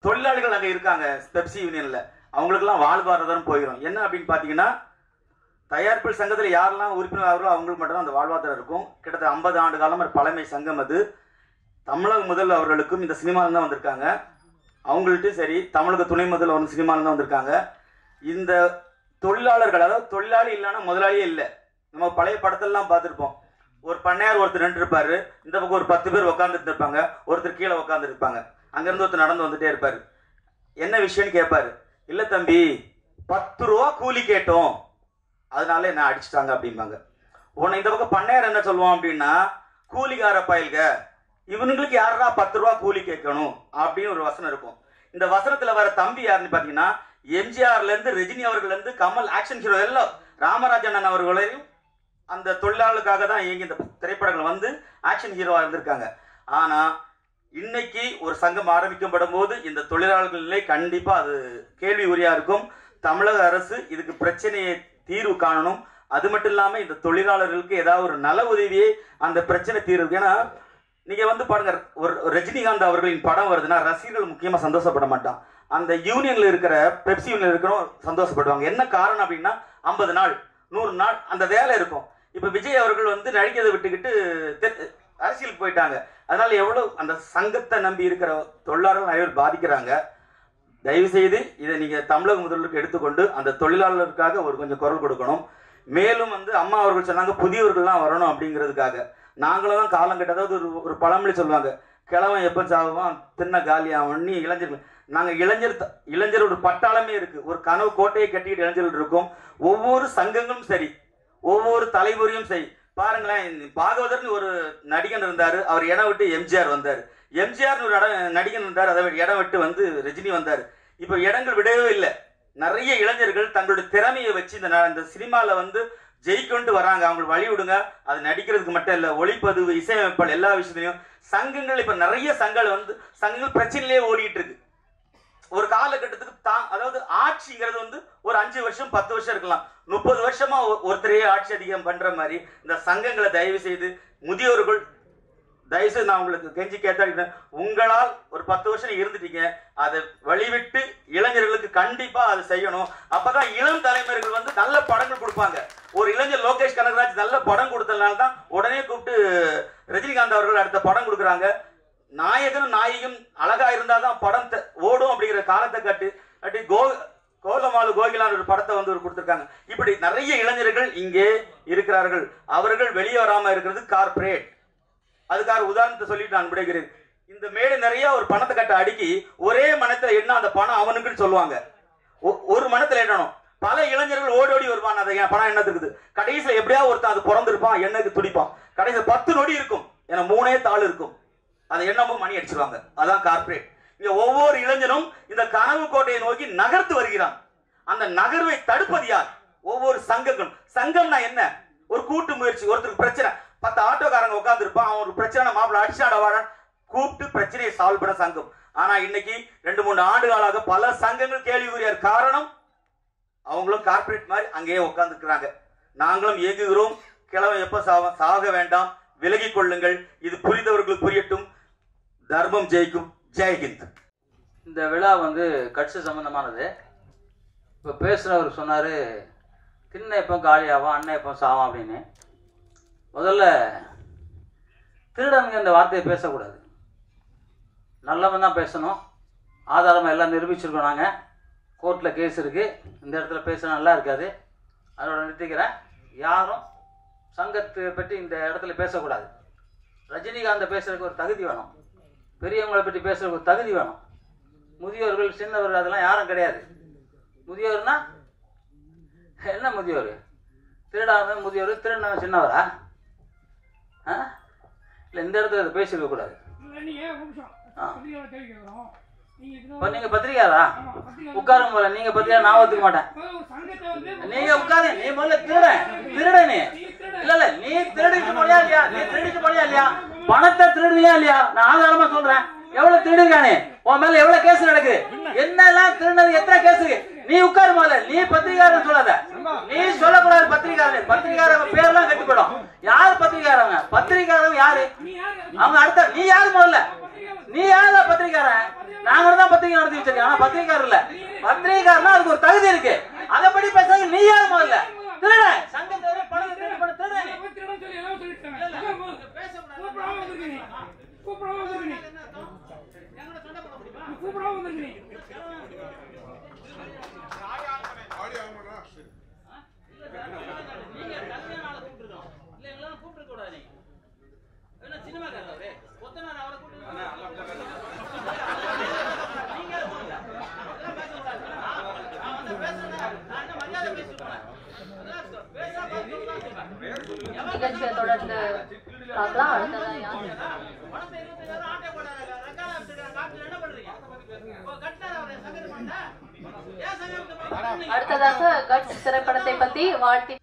தொழிலாளிகள் அங்கே இருக்காங்க பெப்சி யூனியன்ல, அவங்களுக்கெல்லாம் வாழ்வாதாரம் போயிடும். என்ன அப்படின்னு பார்த்தீங்கன்னா, தயாரிப்பு சங்கத்தில் யாரெல்லாம் உறுப்பினர்களோ அவங்களுக்கு மட்டும்தான் அந்த வாழ்வாதாரம் இருக்கும். கிட்டத்தட்ட 50 ஆண்டு காலம் பழமை சங்கம் அது. தமிழக முதல்வர் அவர்களுக்கும் இந்த சினிமாவில் தான் வந்திருக்காங்க. அவங்கள்ட்டும் சரி, தமிழக துணை முதல்வர் வந்து சினிமாவில் தான் வந்திருக்காங்க. இந்த தொழிலாளர்கள், அதாவது தொழிலாளி இல்லைன்னா முதலாளியே இல்லை. நம்ம பழைய படத்தெல்லாம் பார்த்துருப்போம். ஒரு பண்ணையார் ஒருத்தர் நின்று இருப்பாரு, இந்த பக்கம் ஒரு 10 பேர் உட்காந்துட்டு இருப்பாங்க, ஒருத்தர் கீழே உட்காந்து இருப்பாங்க. அங்கேருந்து ஒருத்தர் நடந்து வந்துட்டே இருப்பாரு. என்ன விஷயம்னு கேட்பாரு. இல்லை தம்பி, 10 ரூபா கூலி கேட்டோம், அதனால என்ன அடிச்சுட்டாங்க அப்படிம்பாங்க. உன்னை இந்த பக்கம் பண்ணையார் என்ன சொல்லுவான் அப்படின்னா, கூலிக்கார பயல்க, இவனுங்களுக்கு யாரா 10 ரூபா கூலி கேட்கணும் அப்படின்னு ஒரு வசனம் இருக்கும். இந்த வசனத்துல வர தம்பி யாருன்னு பாத்தீங்கன்னா, எம்ஜிஆர்ல இருந்து ரஜினி அவர்கள் இருந்து கமல் ஆக்ஷன் ஹீரோ எல்லாம் ராமராஜன் அவர்களையும் அந்த தொழிலாளர்களுக்காக தான் இயங்கி இந்த திரைப்படங்கள் வந்து ஆக்ஷன் ஹீரோவா இருந்திருக்காங்க. ஆனா இன்னைக்கு ஒரு சங்கம் ஆரம்பிக்கப்படும் போது இந்த தொழிலாளர்கள் நிலை கண்டிப்பா அது கேள்வி உரியா இருக்கும். தமிழக அரசு இதுக்கு பிரச்சனையை தீர்வு காணணும். அது மட்டும் இல்லாம இந்த தொழிலாளர்களுக்கு ஏதாவது ஒரு நல உதவியே அந்த பிரச்சனை தீர்வு. ஏன்னா நீங்க வந்து பாருங்க, ஒரு ரஜினிகாந்த் அவர்களின் படம் வருதுன்னா ரசிகர்கள் முக்கியமா சந்தோஷப்பட மாட்டான். அந்த யூனியன்ல இருக்கிற பெப்சி யூனியன்ல இருக்கிறவங்க சந்தோஷப்படுவாங்க. என்ன காரணம் அப்படின்னா, 50 நாள் 100 நாள் அந்த வேலை இருக்கும். இப்ப விஜய் அவர்கள் வந்து நடிக்கிறதை விட்டுக்கிட்டு அரசியலுக்கு போயிட்டாங்க. அதனால எவ்வளவு அந்த சங்கத்தை நம்பி இருக்கிற தொழிலாளர்கள் நிறைய பேர் பாதிக்கிறாங்க. தயவு செய்து இதை நீங்க தமிழக முதல்வருக்கு எடுத்துக்கொண்டு அந்த தொழிலாளர்களுக்காக ஒரு கொஞ்சம் குரல் கொடுக்கணும். மேலும் வந்து அம்மா அவர்கள் சொன்னாங்க புதியவர்கள்லாம் வரணும் அப்படிங்கிறதுக்காக. நாங்களும் தான் காலம் கட்ட, அதாவது ஒரு பழமொழி சொல்லுவாங்க, கிழவன் எப்போ சாவான் தின்ன காலியாகும். நீ இளைஞர்கள், நாங்கள் இளைஞர் ஒரு பட்டாளமே இருக்கு. ஒரு கனவு கோட்டையை கட்டிக்கிட்டு இளைஞர்கள் இருக்கும். ஒவ்வொரு சங்கங்களும் சரி, ஒவ்வொரு தலைமுறையும் சரி. பாருங்களேன், பாகவதர்னு ஒரு நடிகன் இருந்தாரு, அவர் இடம் விட்டு எம்ஜிஆர் வந்தார். எம்ஜிஆர்னு ஒரு நடிகன் இருந்தார், அதை இடம் விட்டு வந்து ரஜினி வந்தார். இப்போ இடங்கள் விடவே இல்லை. நிறைய இளைஞர்கள் தங்களுடைய திறமையை வச்சு இந்த சினிமாவில் வந்து ஜெயிக்கொண்டு வராங்க. அவங்களுக்கு வழி விடுங்க. அது நடிக்கிறதுக்கு மட்டும் இல்லை, ஒளிப்பதிவு, இசையமைப்பால் எல்லா விஷயத்திலையும் சங்கங்கள் இப்ப நிறைய சங்கங்கள் பிரச்சனையிலேயே ஓடிட்டு இருக்கு. ஒரு காலகட்டத்துக்கு அதாவது ஆட்சிங்கிறது வந்து ஒரு 5 வருஷம் 10 வருஷம் இருக்கலாம். 30 வருஷமா ஒருத்தரையே ஆட்சி அதிகம் பண்ற மாதிரி இந்த சங்கங்களை தயவு செய்து முதியோர்கள் தயவுசெய்து நான் உங்களுக்கு கெஞ்சி கேட்டா, உங்களால் ஒரு 10 வருஷம் இருந்துட்டீங்க, அதை வழிவிட்டு இளைஞர்களுக்கு கண்டிப்பா அதை செய்யணும். அப்பதான் இளம் தலைமுறைகள் வந்து நல்ல படங்கள் கொடுப்பாங்க. ஒரு இளைஞர் லோகேஷ் கனகராஜ் நல்ல படம் கொடுத்ததுனால தான் உடனே கூப்பிட்டு ரஜினிகாந்த் அவர்கள் அடுத்த படம் கொடுக்குறாங்க. நாயகனும் நாயகியும் அழகா இருந்தாதான் படம் ஓடும் அப்படிங்கிற காலத்தை காட்டி கோலமாலு கோகிலான் ஒரு படத்தை வந்து கொடுத்திருக்காங்க. இப்படி நிறைய இளைஞர்கள் இங்கே இருக்கிறார்கள். அவர்கள் வெளியே வராம இருக்கிறது கார்பரேட். அதுக்காக உதாரணத்தை சொல்லிட்டு நான் விடைகிறேன். இந்த மேடை நிறைய ஒரு பணத்தை கட்ட அடுக்கி ஒரே மனத்துல என்ன அந்த பணம் அவனுக்குன்னு சொல்லுவாங்க. ஒரு மனத்துல என்னணும், பல இளைஞர்கள் ஓடி ஓடி வருவான். அதை என் பணம் என்னத்துக்குது, கடைசியில் எப்படியா ஒருத்தன் அது பிறந்திருப்பான், எண்ணக்கு துடிப்பான். கடைசியில் 10 நொடி இருக்கும், ஏன்னா 3 தாள் இருக்கும், அதை என்னமோ மணி அடிச்சிருவாங்க. அதான் கார்பரேட். இங்க ஒவ்வொரு இளைஞனும் இந்த கனவு கோட்டையை நோக்கி நகர்த்து வருகிறான். அந்த நகர்வை தடுப்பது யார்? ஒவ்வொரு சங்கங்களும். சங்கம்னா என்ன? ஒரு கூட்டு முயற்சி. ஒருத்தருக்கு பிரச்சனை, 10 ஆட்டோக்காரங்க உட்கார்ந்து இருப்பான், அவன் ஒரு பிரச்சனை மாப்பிள்ள அடிச்சாட கூப்பிட்டு பிரச்சனையை சால்வ் பண்ண சங்கம். ஆனா இன்னைக்கு 2-3 ஆண்டுகளாக பல சங்கங்கள் கேள்விக்குரியார். காரணம், அவங்களும் கார்பரேட் மாதிரி அங்கேயே உட்கார்ந்து இருக்கிறாங்க. நாங்களும் இயங்குகிறோம். கிழமை எப்ப சாக வேண்டாம், விலகி கொள்ளுங்கள். இது புரிந்தவர்களுக்கு புரியட்டும். தர்மம் ஜெயிக்கும். ஜெய்ஹிந்த். இந்த விழா வந்து கட்சி சம்பந்தமானது. இப்போ பேசுகிறவர் சொன்னார், திண்ணை எப்போ காலியாகும், அண்ணன் எப்போ சாவான் அப்படின்னு. முதல்ல திருடனுங்க இந்த வார்த்தையை பேசக்கூடாது, நல்லவன் தான் பேசணும். ஆதாரமாக எல்லாம் நிரூபிச்சிருக்கோம். நாங்கள் கோர்ட்டில் கேஸ் இருக்குது, இந்த இடத்துல பேச நல்லா இருக்காது, அதோட நிறுத்திக்கிறேன். யாரும் சங்கத்தை பற்றி இந்த இடத்துல பேசக்கூடாது. ரஜினிகாந்தை பேசுறதுக்கு ஒரு தகுதி வேணும், பெரியவங்களை பற்றி பேசுறதுக்கு ஒரு தகுதி வேணும். முதியோர்கள், சின்னவர்கள் அதெல்லாம் யாரும் கிடையாது. முதியோர்னா என்ன? முதியோர் திருடாமல் முதியோர், திருடனவன் சின்னவரா? இல்லை, இந்த இடத்துல அதை பேசிருக்க கூடாது. இப்போ நீங்கள் பத்திரிக்கையாரா? உட்காரும் போல. நீங்கள் பத்திரிக்கை நான் ஒத்துக்க மாட்டேன். நீங்க உட்காரு. நீ முதல்ல திருடனே இல்ல இல்ல, நீ திருடிட்டு போனியா இல்லையா? நீ திருடிட்டு போனியா இல்லையா? பணத்தை திருடுவியா இல்லையா? நான் ஆதாரமா சொல்றேன். எவ்வளவு திருடுகானே, உன் மேல எவ்வளவு கேஸ் நடக்குது, என்னெல்லாம் திருடினது, எத்தனை கேஸ்? நீ உட்காரு முதல்ல. நீ பத்திரிகாரன் சொல்லாத, நீ சொல்லக்கூடாது. பத்திரிகாரன் பத்திரிகாரங்க பேர்லாம் கட்டிப்படும். யாரு பத்திரிகாரங்க? பத்திரிகாரங்க யாரு? அவங்க அடுத்த நீ யாரு முதல்ல? நீ யாரா பத்திரிக்காரன்? நாங்க தான் பத்திரிக்கை நடத்தி வச்சிருக்கேன். ஆனா பத்திரிக்காரர் இல்ல. பத்திரிக்காரனா அதுக்கு ஒரு தகுதி இருக்கு. அதை படி பேசாத. நீ யார் முதல்ல? திருடன் சங்கம் தவிர பணம் திருடு பண்ண திருடன். திருடன் சொல்லி எல்லாம் சொல்லிட்டேன். பேசக்கூடாது. கூப்பிடாம வந்துருக்க நீ. கூப்பிடாம வந்துருக்க நீ. எங்கட சண்டை போட முடியுமா? கூப்பிடாம வந்துருக்க நீ. ஆடி ஆகணும்னா நீங்க கல்யாண ஆளை கூப்பிட்டுறோம். இல்ல எல்லாம் கூப்பிட கூடாது. நீ என்ன சினிமாக்காரர் அவரே? கொத்தனார் அவரை கூப்பிட்டு நிகழ்ச்சியை தொடர்ந்து பார்க்கலாம். அடுத்ததாக கட்ஸ் திரைப்படத்தை பத்தி வாழ்த்தி